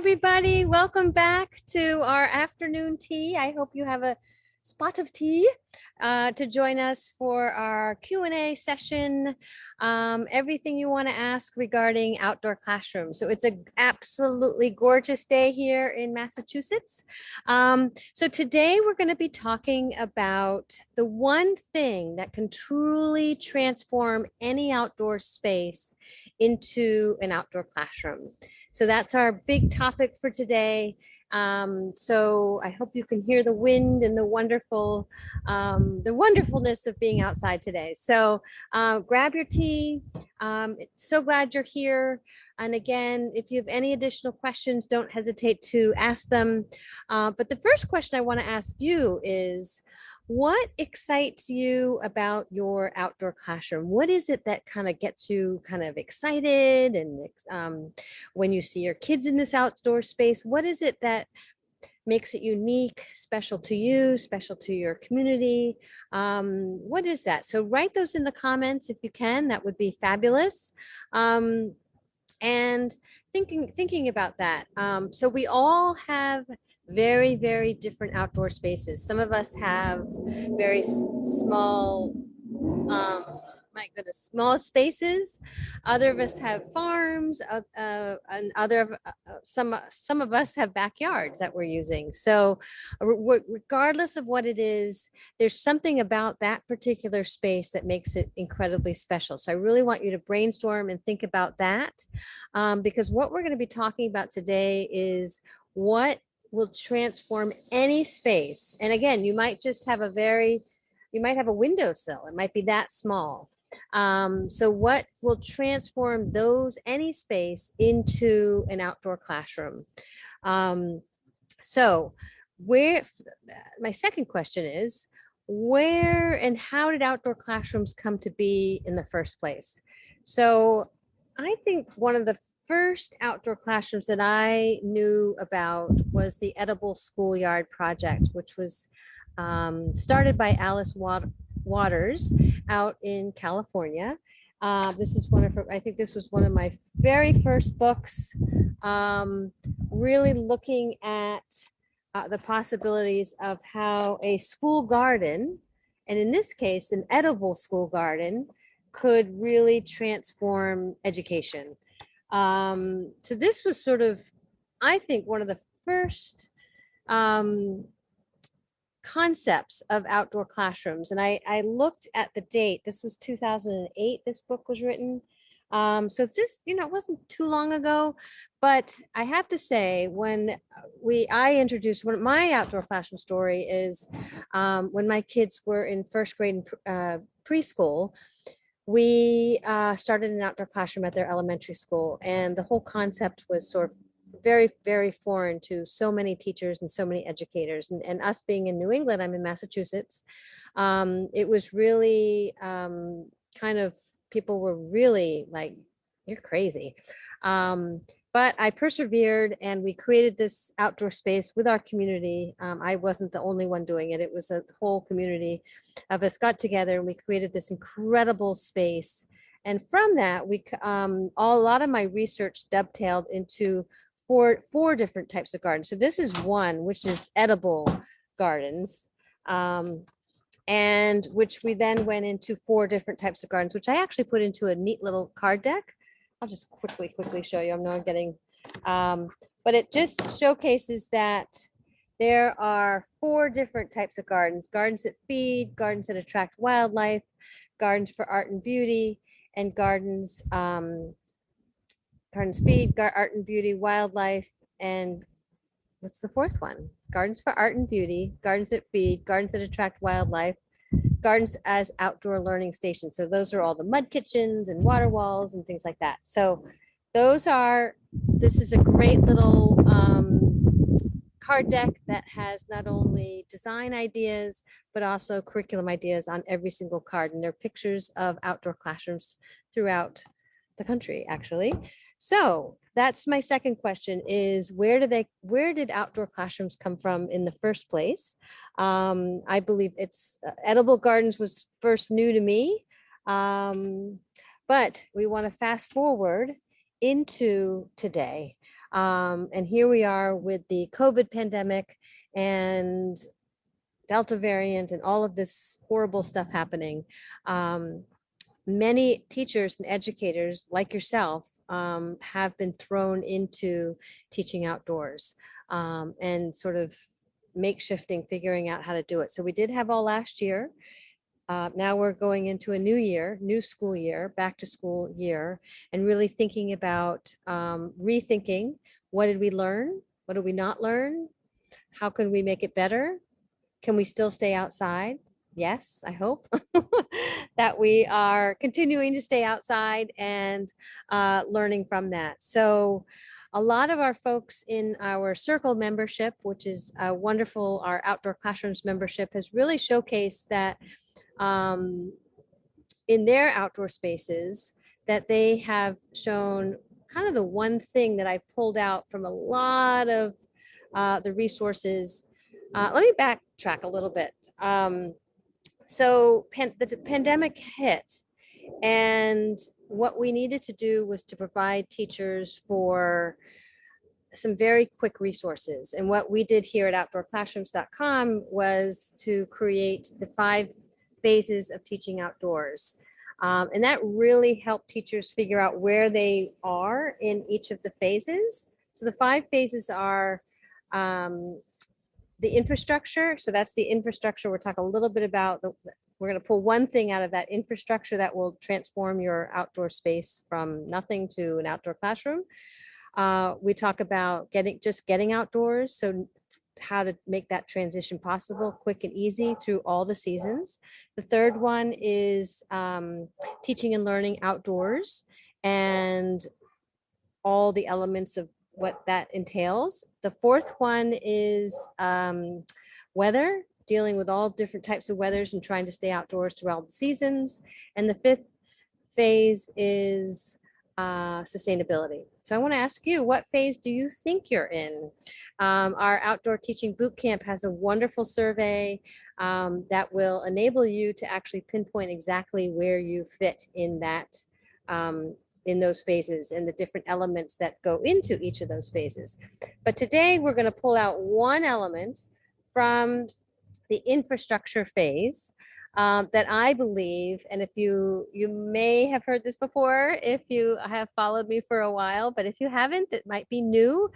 everybody. Welcome back to our afternoon tea. I hope you have a spot of tea to join us for our Q&A session. Everything you want to ask regarding outdoor classrooms. So it's an absolutely gorgeous day here in Massachusetts. So today we're going to be talking about the one thing that can truly transform any outdoor space into an outdoor classroom. So that's our big topic for today. So I hope you can hear the wind and the wonderfulness of being outside today. So grab your tea. So glad you're here. And again, if you have any additional questions, don't hesitate to ask them. But the first question I want to ask you is, what excites you about your outdoor classroom? What is it that kind of gets you kind of excited? And when you see your kids in this outdoor space, what is it that makes it unique, special to you, special to your community? What is that? So write those in the comments if you can. That would be fabulous. And thinking about that. So we all have very, very different outdoor spaces. Some of us have very small, my goodness, small spaces. Other of us have farms, and some of us have backyards that we're using. So regardless of what it is, there's something about that particular space that makes it incredibly special. So I really want you to brainstorm and think about that, because what we're going to be talking about today is what will transform any space. And again, you might have a windowsill. It might be that small. So what will transform any space into an outdoor classroom? So my second question is, where and how did outdoor classrooms come to be in the first place? So I think one of the first outdoor classrooms that I knew about was the Edible Schoolyard project, which was started by Alice Waters out in California. This is I think this was one of my very first books, really looking at the possibilities of how a school garden, and in this case, an edible school garden, could really transform education. So this was sort of, I think, one of the first concepts of outdoor classrooms. And I looked at the date. This was 2008. This book was written. So just, it wasn't too long ago, but I have to say, I introduced my outdoor classroom story is when my kids were in first grade and preschool. We started an outdoor classroom at their elementary school, and the whole concept was sort of very, very foreign to so many teachers and so many educators. And us being in New England, I'm in Massachusetts, it was really kind of, people were really like, you're crazy. But I persevered, and we created this outdoor space with our community. I wasn't the only one doing it. It was a whole community of us got together, and we created this incredible space. And from that, a lot of my research dovetailed into four different types of gardens. So this is one, which is edible gardens, and which we then went into 4 different types of gardens, which I actually put into a neat little card deck. I'll just quickly show you. I'm not getting, but it just showcases that there are 4 different types of gardens: gardens that feed, gardens that attract wildlife, gardens for art and beauty, and gardens feed, art and beauty, wildlife, and what's the 4th one? Gardens for art and beauty, gardens that feed, gardens that attract wildlife, gardens as outdoor learning stations. So those are all the mud kitchens and water walls and things like that. So this is a great little card deck that has not only design ideas, but also curriculum ideas on every single card. And there are pictures of outdoor classrooms throughout the country, actually. So that's my second question, is where did outdoor classrooms come from in the first place? I believe edible gardens was first new to me. But we want to fast forward into today. And here we are with the COVID pandemic and Delta variant and all of this horrible stuff happening. Many teachers and educators like yourself have been thrown into teaching outdoors and sort of makeshifting, figuring out how to do it. So we did have all last year. Now we're going into a new year, new school year, back to school year, and really thinking about rethinking what did we learn? What did we not learn? How can we make it better? Can we still stay outside? Yes, I hope that we are continuing to stay outside and learning from that. So a lot of our folks in our circle membership, which is wonderful, our outdoor classrooms membership has really showcased that in their outdoor spaces that they have shown kind of the one thing that I pulled out from a lot of the resources. Let me backtrack a little bit. So the pandemic hit, and what we needed to do was to provide teachers for some very quick resources. And what we did here at Outdoor-Classrooms.com was to create the 5 phases of teaching outdoors. And that really helped teachers figure out where they are in each of the phases. So the 5 phases are the infrastructure. So that's the infrastructure. We'll talk a little bit about we're going to pull one thing out of that infrastructure that will transform your outdoor space from nothing to an outdoor classroom. We talk about getting outdoors. So how to make that transition possible, quick and easy through all the seasons. The third one is teaching and learning outdoors and all the elements of what that entails. The fourth one is weather, dealing with all different types of weathers and trying to stay outdoors throughout the seasons. And the 5th phase is sustainability. So I want to ask you, what phase do you think you're in? Our outdoor teaching boot camp has a wonderful survey that will enable you to actually pinpoint exactly where you fit in that in those phases and the different elements that go into each of those phases. But today we're going to pull out one element from the infrastructure phase that I believe, and if you may have heard this before, if you have followed me for a while, but if you haven't, it might be new.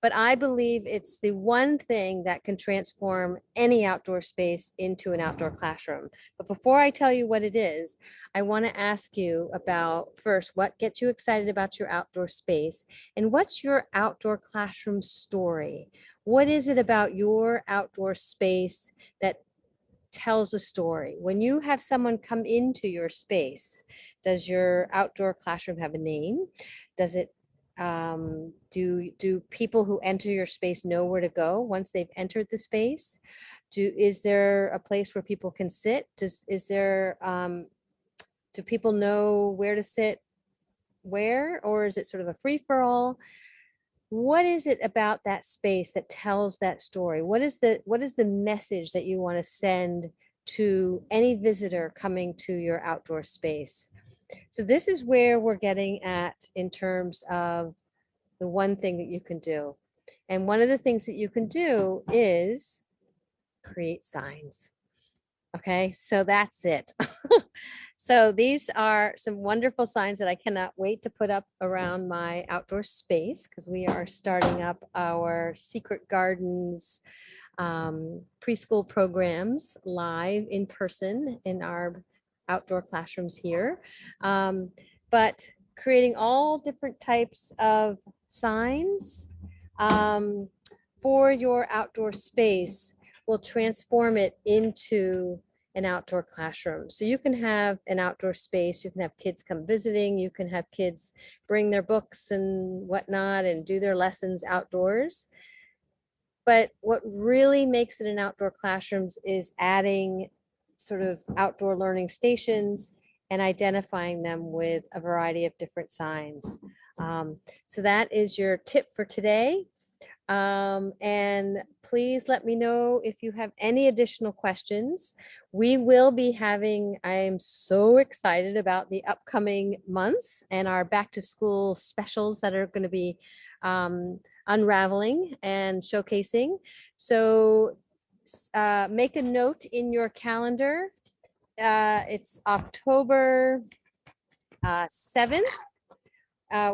But I believe it's the one thing that can transform any outdoor space into an outdoor classroom. But before I tell you what it is, I want to ask you about first, what gets you excited about your outdoor space, and what's your outdoor classroom story? What is it about your outdoor space that tells a story? When you have someone come into your space, does your outdoor classroom have a name? Does it do people who enter your space know where to go once they've entered the space? Is there a place where people can sit? Do people know where to sit where, or is it sort of a free-for-all? What is it about that space that tells that story? What is the message that you want to send to any visitor coming to your outdoor space? So this is where we're getting at in terms of the one thing that you can do. And one of the things that you can do is create signs. Okay, so that's it. So these are some wonderful signs that I cannot wait to put up around my outdoor space, because we are starting up our Secret Gardens preschool programs live in person in our outdoor classrooms here. But creating all different types of signs for your outdoor space will transform it into an outdoor classroom. So you can have an outdoor space, you can have kids come visiting, you can have kids bring their books and whatnot and do their lessons outdoors. But what really makes it an outdoor classrooms is adding sort of outdoor learning stations and identifying them with a variety of different signs. So that is your tip for today. And please let me know if you have any additional questions. We will be having, I am so excited about the upcoming months and our back to school specials that are going to be unraveling and showcasing. So make a note in your calendar. It's October 7th.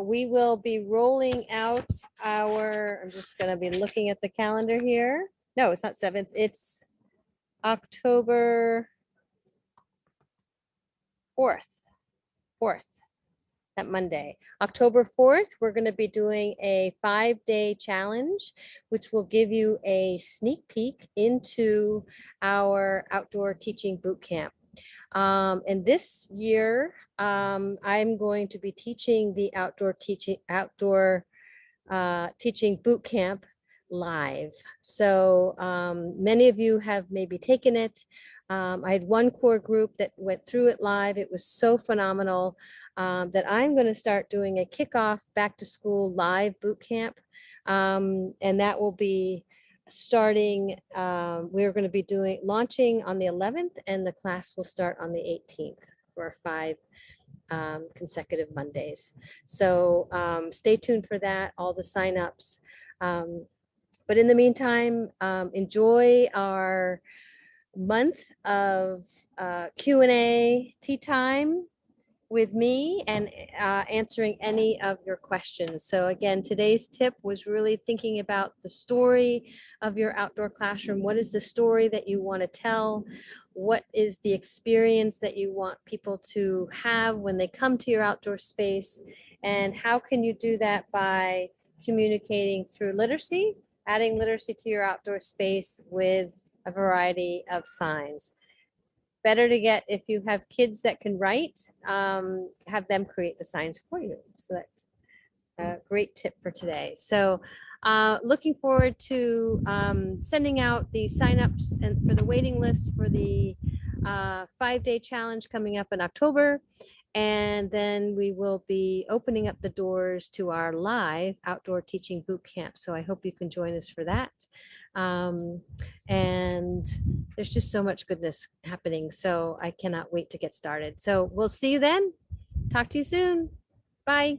We will be rolling out I'm just going to be looking at the calendar here. No, it's not 7th. It's October 4th. 4th, that Monday. October 4th, we're going to be doing a 5-day challenge, which will give you a sneak peek into our outdoor teaching boot camp. And this year, I'm going to be teaching the outdoor teaching boot camp live. So many of you have maybe taken it. I had one core group that went through it live. It was so phenomenal that I'm going to start doing a kickoff back to school live boot camp. And that will be starting, we're going to be launching on the 11th, and the class will start on the 18th for 5 consecutive Mondays. So stay tuned for that, all the signups. But in the meantime, enjoy our month of Q&A tea time with me and answering any of your questions. So again, today's tip was really thinking about the story of your outdoor classroom. What is the story that you want to tell? What is the experience that you want people to have when they come to your outdoor space? And how can you do that by communicating through literacy, adding literacy to your outdoor space with a variety of signs? Better to get, if you have kids that can write, have them create the signs for you. So that's a great tip for today. So looking forward to sending out the signups and for the waiting list for the 5-day challenge coming up in October. And then we will be opening up the doors to our live outdoor teaching boot camp. So I hope you can join us for that. And there's just so much goodness happening. So I cannot wait to get started. So we'll see you then. Talk to you soon. Bye.